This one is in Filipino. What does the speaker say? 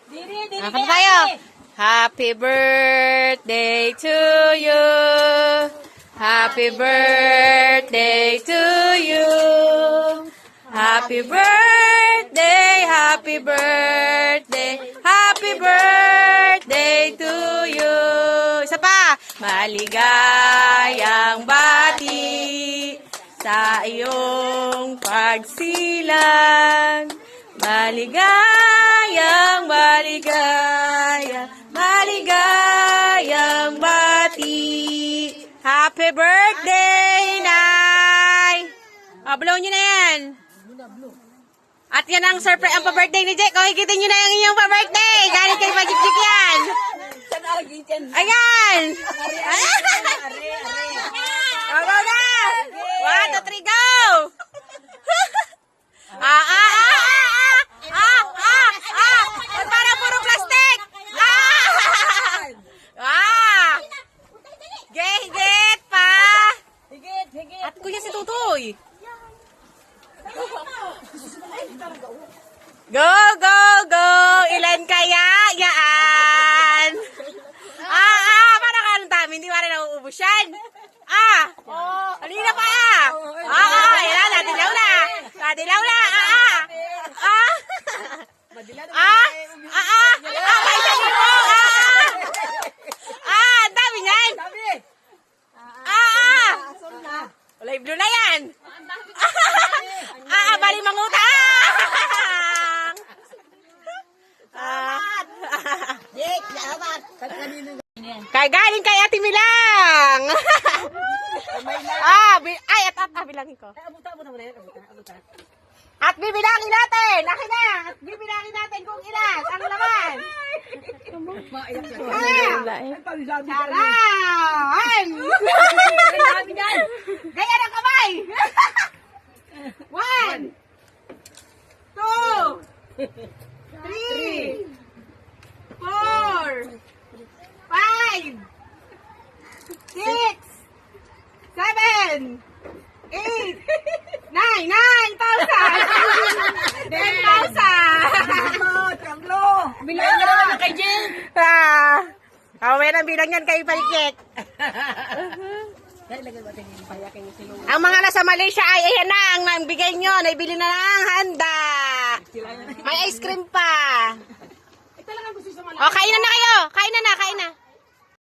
Kanta tayo. Happy birthday to you. Happy birthday to you. Happy birthday, happy birthday, happy birthday to you. Isa pa. Maligayang bati sa iyong pagsilang. Maligayang, maligayang bati. Happy birthday, Nay! O, blow nyo na yan. At yan ang surprise, ang pa-birthday ni Jake. Kikitin nyo na yung inyong pa-birthday. Galing kay Majik-Jik yan. Ayan! Go, go na! 1, 2, 3, go! Parang puro plastic! Higit pa! At kuya si Tutoy. Go, go, go! Ilan kaya? Yaan! Parang anong dami, hindi pa rin nauubos yan. Halina pa yan, nadilaw na. Nadilaw na, may isa libo, ang dami niyan. Live blue na yan. Bali mangutang. Kay galing kay Ate Milang. Bilangin ko. At bibilangin natin. Laki na. At bibilangin natin kung ilan ang laman. Charan! Gaya ng kamay. 1, 2, 3, 4, 5, 6, 7, 8, 9,000! 10,000! Bilang na naman kay Jill! May nang bilang yan kay Palikik. Ang mga nasa Malaysia ay ayan na ang nabigay nyo. Naibili na ng handa. May ice cream pa. O, kainan na kayo. Kainan na.